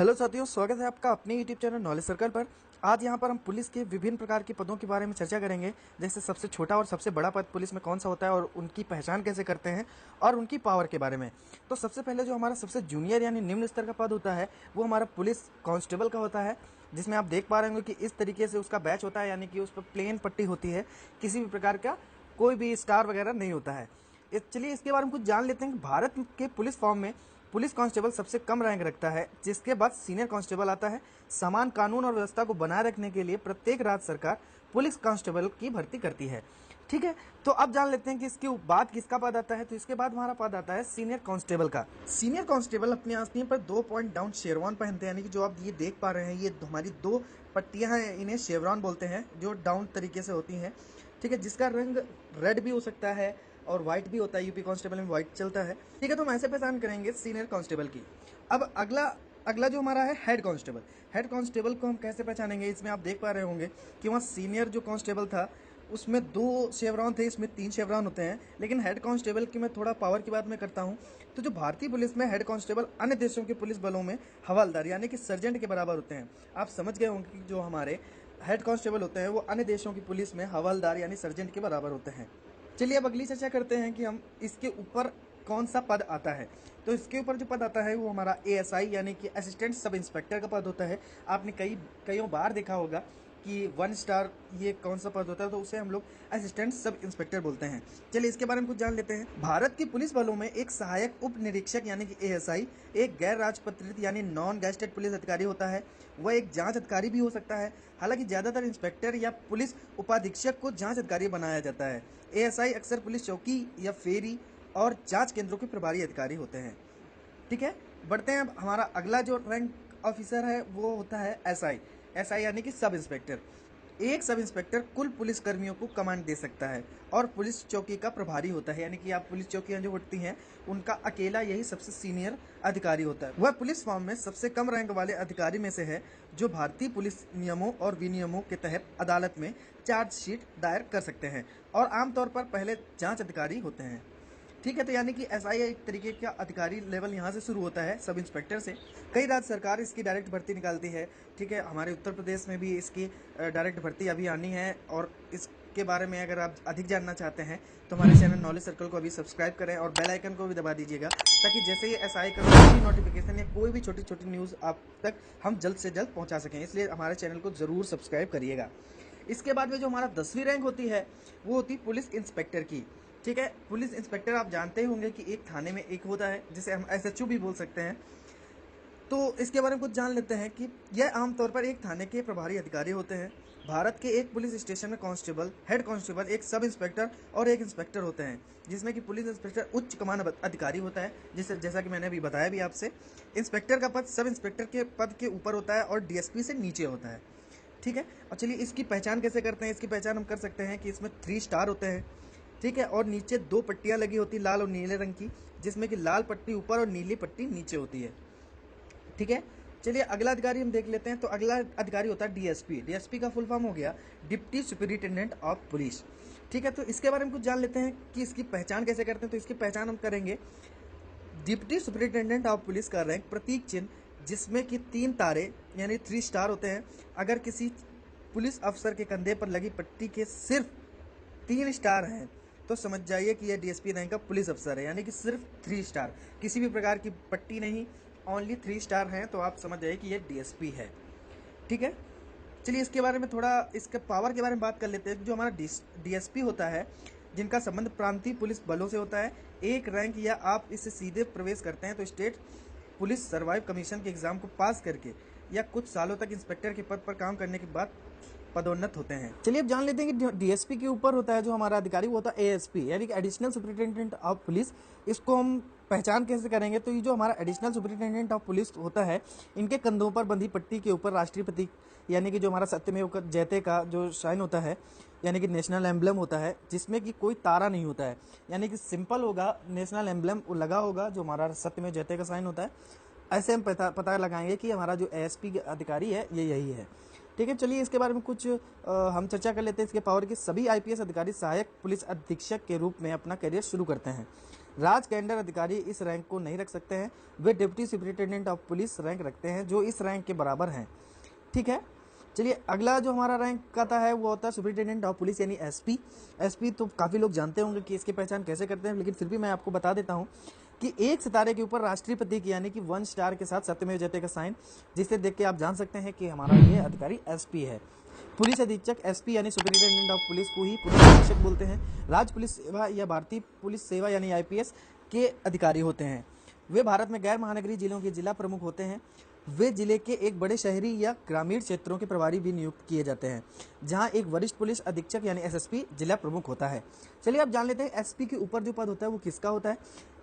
Hello साथियों, स्वागत है आपका अपने यूट्यूब चैनल नॉलेज सर्कल पर। आज यहाँ पर हम पुलिस के विभिन्न प्रकार के पदों के बारे में चर्चा करेंगे। जैसे सबसे छोटा और सबसे बड़ा पद पुलिस में कौन सा होता है और उनकी पहचान कैसे करते हैं और उनकी पावर के बारे में। तो सबसे पहले जो हमारा सबसे जूनियर यानी निम्न स्तर का पद होता है वो हमारा पुलिस कांस्टेबल का होता है, जिसमें आप देख पा रहे होंगे कि इस तरीके से उसका बैच होता है, यानी कि उस पर प्लेन पट्टी होती है, किसी भी प्रकार का कोई भी स्टार वगैरह नहीं होता है। चलिए इसके बारे में कुछ जान लेते हैं कि भारत के पुलिस फॉर्म में पुलिस कांस्टेबल सबसे कम रैंक रखता है, जिसके बाद सीनियर कांस्टेबल आता है। समान कानून और व्यवस्था को बनाए रखने के लिए प्रत्येक राज्य सरकार पुलिस कांस्टेबल की भर्ती करती है। ठीक है, तो अब जान लेते हैं कि इसके बाद किसका पद आता है। तो इसके बाद हमारा पद आता है सीनियर कांस्टेबल का। सीनियर कांस्टेबल अपनी आस्तीन पर 2 पॉइंट डाउन शेरवान पहनते हैं, यानी कि जो आप ये देख पा रहे हैं ये हमारी 2 पट्टियां हैं, इन्हें शेरवान बोलते हैं, जो डाउन तरीके से होती हैं। ठीक है, जिसका रंग रेड भी हो सकता है और व्हाइट भी होता है। यूपी कांस्टेबल में व्हाइट चलता है। ठीक है, तो हम ऐसे पहचान करेंगे सीनियर कांस्टेबल की। अब अगला जो हमारा है हेड कांस्टेबल। हेड कांस्टेबल को हम कैसे पहचानेंगे, इसमें आप देख पा रहे होंगे कि वहाँ सीनियर जो कांस्टेबल था उसमें 2 शेवरॉन थे, इसमें 3 शेवरॉन होते हैं। लेकिन हेड कांस्टेबल की मैं थोड़ा पावर की बात मैं करता हूँ। तो जो भारतीय पुलिस में हेड कांस्टेबल अन्य देशों के पुलिस बलों में हवलदार यानी कि सर्जेंट के बराबर होते हैं। आप समझ गए होंगे कि जो हमारे हेड कांस्टेबल होते हैं वो अन्य देशों की पुलिस में हवलदार यानी सर्जेंट के बराबर होते हैं। चलिए अब अगली चर्चा करते हैं कि हम इसके ऊपर कौन सा पद आता है। तो इसके ऊपर जो पद आता है वो हमारा एएसआई यानी कि असिस्टेंट सब इंस्पेक्टर का पद होता है। आपने कईयों बार देखा होगा कि 1 स्टार ये कौन सा पद होता है, तो उसे हम लोग असिस्टेंट सब इंस्पेक्टर बोलते हैं। चलिए इसके बारे में कुछ जान लेते हैं। भारत की पुलिस बलों में एक सहायक उप निरीक्षक यानी कि एएसआई एक गैर राजपत्रित यानी नॉन गैजेटेड पुलिस अधिकारी होता है। वह एक जांच अधिकारी भी हो सकता है। हालांकि ज्यादातर इंस्पेक्टर या पुलिस उपाधीक्षक को जांच अधिकारी बनाया जाता है। एएसआई अक्सर पुलिस चौकी या फेरी और जांच केंद्रों के प्रभारी अधिकारी होते हैं। ठीक है, बढ़ते हैं। अब हमारा अगला जो रैंक ऑफिसर है वो होता है एसआई। एसआई यानी कि सब इंस्पेक्टर। एक सब इंस्पेक्टर कुल पुलिस कर्मियों को कमांड दे सकता है और पुलिस चौकी का प्रभारी होता है, यानी कि आप पुलिस चौकियां जो होती हैं उनका अकेला यही सबसे सीनियर अधिकारी होता है। वह पुलिस फॉर्म में सबसे कम रैंक वाले अधिकारी में से है जो भारतीय पुलिस नियमों और विनियमों के तहत अदालत में चार्जशीट दायर कर सकते हैं और आमतौर पर पहले जांच अधिकारी होते हैं। ठीक है, तो यानी कि एसआई एक तरीके का अधिकारी लेवल यहाँ से शुरू होता है सब इंस्पेक्टर से। कई राज्य सरकार इसकी डायरेक्ट भर्ती निकालती है। ठीक है, हमारे उत्तर प्रदेश में भी इसकी डायरेक्ट भर्ती अभी आनी है और इसके बारे में अगर आप अधिक जानना चाहते हैं तो हमारे चैनल नॉलेज सर्कल को अभी सब्सक्राइब करें और बेल आइकन को भी दबा दीजिएगा, ताकि जैसे ही एसआई का कोई भी नोटिफिकेशन या कोई भी छोटी छोटी न्यूज़ आप तक हम जल्द से जल्द पहुँचा सकें। इसलिए हमारे चैनल को ज़रूर सब्सक्राइब करिएगा। इसके बाद में जो हमारा 10वीं रैंक होती है वो होती है पुलिस इंस्पेक्टर की। ठीक है, पुलिस इंस्पेक्टर आप जानते ही होंगे कि एक थाने में एक होता है, जिसे हम एसएचओ भी बोल सकते हैं। तो इसके बारे में कुछ जान लेते हैं कि यह आमतौर पर एक थाने के प्रभारी अधिकारी होते हैं। भारत के एक पुलिस स्टेशन में कांस्टेबल, हेड कांस्टेबल, एक सब इंस्पेक्टर और एक इंस्पेक्टर होते हैं, जिसमें कि पुलिस इंस्पेक्टर उच्च कमान अधिकारी होता है, जैसा कि मैंने अभी बताया भी आपसे। इंस्पेक्टर का पद सब इंस्पेक्टर के पद के ऊपर होता है और डीएसपी से नीचे होता है। ठीक है, और चलिए इसकी पहचान कैसे करते हैं। इसकी पहचान हम कर सकते हैं कि इसमें 3 स्टार होते हैं। ठीक है, और नीचे 2 पट्टियां लगी होती है लाल और नीले रंग की, जिसमें कि लाल पट्टी ऊपर और नीली पट्टी नीचे होती है। ठीक है, चलिए अगला अधिकारी हम देख लेते हैं। तो अगला अधिकारी होता है डीएसपी। डीएसपी का फुल फॉर्म हो गया डिप्टी सुपरिटेंडेंट ऑफ पुलिस। ठीक है, तो इसके बारे में कुछ जान लेते हैं कि इसकी पहचान कैसे करते हैं। तो इसकी पहचान हम करेंगे डिप्टी सुपरिटेंडेंट ऑफ पुलिस का रैंक प्रतीक चिन्ह जिसमें कि 3 तारे यानी 3 स्टार होते हैं। अगर किसी पुलिस अफसर के कंधे पर लगी पट्टी के सिर्फ 3 स्टार हैं तो समझ जाइए कि यह डीएसपी रैंक का पुलिस अफसर है, यानी कि सिर्फ 3 स्टार, किसी भी प्रकार की पट्टी नहीं, ओनली 3 स्टार हैं, तो आप समझ जाइए कि यह डीएसपी है। ठीक है, चलिए इसके बारे में थोड़ा इसके पावर के बारे में बात कर लेते हैं। जो हमारा डीएसपी होता है जिनका संबंध प्रांतीय पुलिस बलों से होता है, एक रैंक या आप इससे सीधे प्रवेश करते हैं तो स्टेट पुलिस सर्वाइव कमीशन के एग्जाम को पास करके या कुछ सालों तक इंस्पेक्टर के पद पर काम करने के बाद पदोन्नत होते हैं। चलिए अब जान लेते हैं कि डीएसपी के ऊपर होता है जो हमारा अधिकारी वो होता है एएसपी यानी कि एडिशनल सुपरिटेंडेंट ऑफ पुलिस। इसको हम पहचान कैसे करेंगे। तो ये जो हमारा एडिशनल सुपरिटेंडेंट ऑफ पुलिस होता है, इनके कंधों पर बंधी पट्टी के ऊपर राष्ट्रीय प्रतीक यानी कि जो हमारा सत्यमेव जयते का जो साइन होता है, यानी कि नेशनल एम्बलम होता है, जिसमें कि कोई तारा नहीं होता है, यानी कि सिंपल होगा, नेशनल एम्बलम लगा होगा जो हमारा सत्यमेव जयते का साइन होता है। ऐसे हम पता लगाएंगे कि हमारा जो एएसपी अधिकारी है ये यही है। ठीक है, चलिए इसके बारे में कुछ हम चर्चा कर लेते हैं इसके पावर की। सभी आईपीएस अधिकारी सहायक पुलिस अधीक्षक के रूप में अपना करियर शुरू करते हैं। राज्य कैडर अधिकारी इस रैंक को नहीं रख सकते हैं, वे deputy superintendent of police rank रखते हैं जो इस रैंक के बराबर हैं। ठीक है, चलिए अगला जो हमारा रैंक आता है वो होता है सुपरिटेंडेंट ऑफ पुलिस यानी एसपी। एसपी तो काफ़ी लोग जानते होंगे कि इसकी पहचान कैसे करते हैं, लेकिन फिर भी मैं आपको बता देता हूँ कि एक सितारे के ऊपर राष्ट्रीय प्रतीक यानी कि 1 स्टार के साथ सत्यमेव जयते का साइन, जिसे देख के आप जान सकते हैं कि हमारा ये अधिकारी एसपी है। पुलिस अधीक्षक एसपी यानी सुपरिटेंडेंट ऑफ पुलिस को ही पुलिस अधीक्षक बोलते हैं। राज्य पुलिस सेवा या भारतीय पुलिस सेवा यानी आईपीएस के अधिकारी होते हैं। वे भारत में गैर महानगरीय जिलों के जिला प्रमुख होते हैं। वे जिले के एक बड़े शहरी या ग्रामीण क्षेत्रों के प्रभारी भी नियुक्त किए जाते हैं, जहां एक वरिष्ठ पुलिस अधीक्षक यानी एसएसपी जिला प्रमुख होता है। चलिए अब जान लेते हैं एसपी के ऊपर जो पद होता है वो किसका होता है।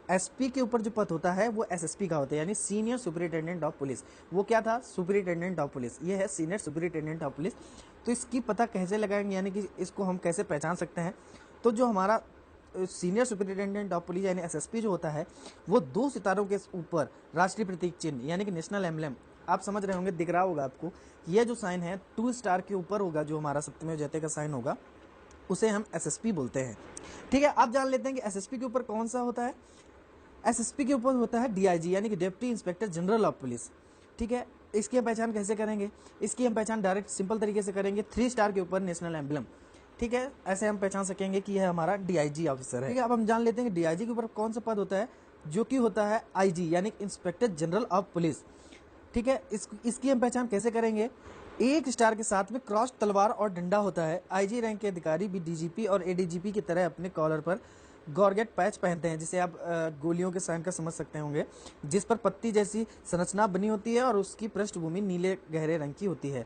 एसपी के ऊपर जो पद होता है वो एसएसपी का होता है यानी सीनियर सुपरिटेंडेंट ऑफ पुलिस। वो क्या था, सुपरिटेंडेंट ऑफ पुलिस, ये है सीनियर सुपरिटेंडेंट ऑफ पुलिस। तो इसकी पता कैसे लगाएंगे यानी कि इसको हम कैसे पहचान सकते हैं, तो जो हमारा सीनियर सुपरिटेंडेंट ऑफ पुलिस यानी एसएसपी जो होता है वो 2 सितारों के ऊपर राष्ट्रीय प्रतीक चिन्ह यानी कि नेशनल एम्बलम, आप समझ रहे होंगे, दिख रहा होगा आपको, यह जो साइन है 2 स्टार के ऊपर होगा, जो हमारा सत्यमेव जयते का साइन होगा उसे हम एसएसपी बोलते हैं। ठीक है, आप जान लेते हैं कि एसएसपी के ऊपर कौन सा होता है। एसएसपी के ऊपर होता है डीआईजी यानी कि deputy inspector general of police. ठीक है, इसकी हम पहचान कैसे करेंगे, इसकी हम पहचान डायरेक्ट सिंपल तरीके से करेंगे, 3 स्टार के ऊपर नेशनल एम्बलम। ठीक है, ऐसे हम पहचान सकेंगे कि यह हमारा डीआईजी ऑफिसर है। ठीक है, अब हम जान लेते हैं कि डीआईजी के ऊपर कौन सा पद होता है, जो कि होता है आईजी यानी इंस्पेक्टर जनरल ऑफ पुलिस। ठीक है, इसकी हम पहचान कैसे करेंगे, 1 स्टार के साथ में क्रॉस तलवार और डंडा होता है। आईजी रैंक के अधिकारी भी डीजीपी और एडीजीपी की तरह अपने कॉलर पर गॉर्गेट पैच पहनते हैं, जिसे आप गोलियों के साइन का समझ सकते होंगे, जिस पर पत्ती जैसी संरचना बनी होती है और उसकी पृष्ठभूमि नीले गहरे रंग की होती है।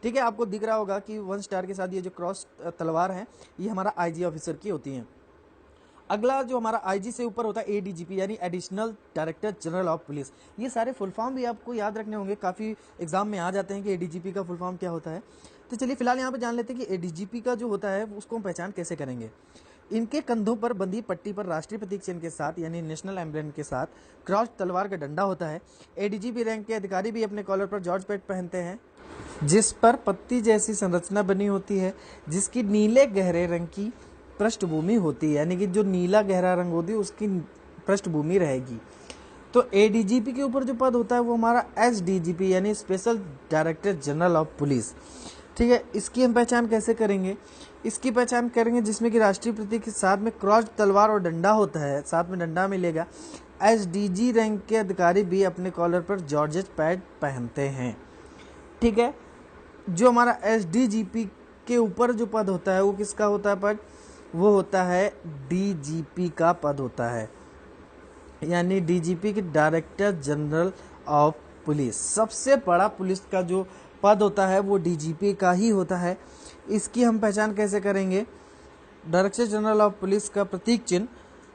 ठीक है, आपको दिख रहा होगा कि 1 स्टार के साथ ये जो क्रॉस तलवार है ये हमारा आईजी ऑफिसर की होती है। अगला जो हमारा आईजी से ऊपर होता है एडीजीपी यानी additional director general of police. ये सारे फुल फॉर्म भी आपको याद रखने होंगे, काफ़ी एग्जाम में आ जाते हैं कि एडीजीपी का फुल फॉर्म क्या होता है। तो चलिए फिलहाल यहाँ पे जान लेते हैं कि एडीजीपी का जो होता है उसको हम पहचान कैसे करेंगे। इनके कंधों पर बंधी पट्टी पर राष्ट्रीय प्रतीक चिन्ह के साथ यानी नेशनल एम्बलम के साथ क्रॉस तलवार का डंडा होता है। एडीजीपी रैंक के अधिकारी भी अपने कॉलर पर जॉर्ज पैड पहनते हैं, जिस पर पत्ती जैसी संरचना बनी होती है, जिसकी नीले गहरे रंग की पृष्ठभूमि होती है, यानी कि जो नीला गहरा रंग होती है उसकी पृष्ठभूमि रहेगी। तो एडीजीपी के ऊपर जो पद होता है वो हमारा एसडीजीपी यानी special director general of police. ठीक है, इसकी हम पहचान कैसे करेंगे, इसकी पहचान करेंगे जिसमें कि राष्ट्रीय प्रतीक के साथ में क्रॉस तलवार और डंडा होता है, साथ में डंडा मिलेगा। एसडीजी रैंक के अधिकारी भी अपने कॉलर पर जॉर्जेट पैड पहनते हैं। ठीक है, जो हमारा एसडीजीपी के ऊपर जो पद होता है वो किसका होता है पद, वो होता है डीजीपी का पद होता है, यानी डीजीपी के डायरेक्टर जनरल ऑफ पुलिस। सबसे बड़ा पुलिस का जो पद होता है वो डीजीपी का ही होता है। इसकी हम पहचान कैसे करेंगे, डायरेक्टर जनरल ऑफ पुलिस का प्रतीक चिन्ह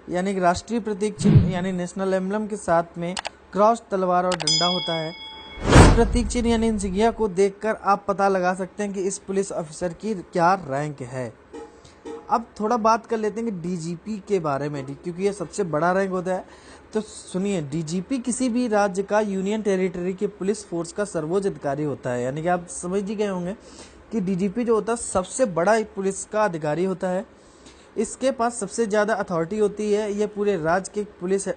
यानी कि राष्ट्रीय प्रतीक चिन्ह यानी नेशनल एम्बलम के साथ में क्रॉस तलवार और डंडा होता है। इस प्रतीक चिन्ह यानी इंसिग्निया को देखकर आप पता लगा सकते हैं कि इस पुलिस ऑफिसर की क्या रैंक है। अब थोड़ा बात कर लेते हैं कि डीजीपी के बारे में, क्योंकि ये सबसे बड़ा रैंक होता है। तो सुनिए, डीजीपी किसी भी राज्य का यूनियन टेरिटरी के पुलिस फोर्स का सर्वोच्च अधिकारी होता है, यानी कि आप समझ ही गए होंगे कि डीजीपी जो होता है सबसे बड़ा एक पुलिस का अधिकारी होता है। इसके पास सबसे ज़्यादा अथॉरिटी होती है, ये पूरे राज्य के पुलिस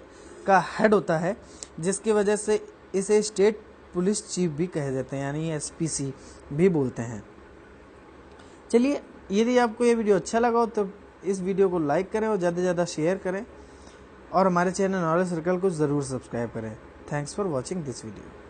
का हेड होता है, जिसकी वजह से इसे स्टेट पुलिस चीफ भी कह देते हैं, यानी एसपीसी भी बोलते हैं। चलिए, यदि आपको ये वीडियो अच्छा लगा हो तो इस वीडियो को लाइक करें और ज़्यादा से ज़्यादा शेयर करें और हमारे चैनल नॉलेज सर्कल को ज़रूर सब्सक्राइब करें। Thanks for watching this video.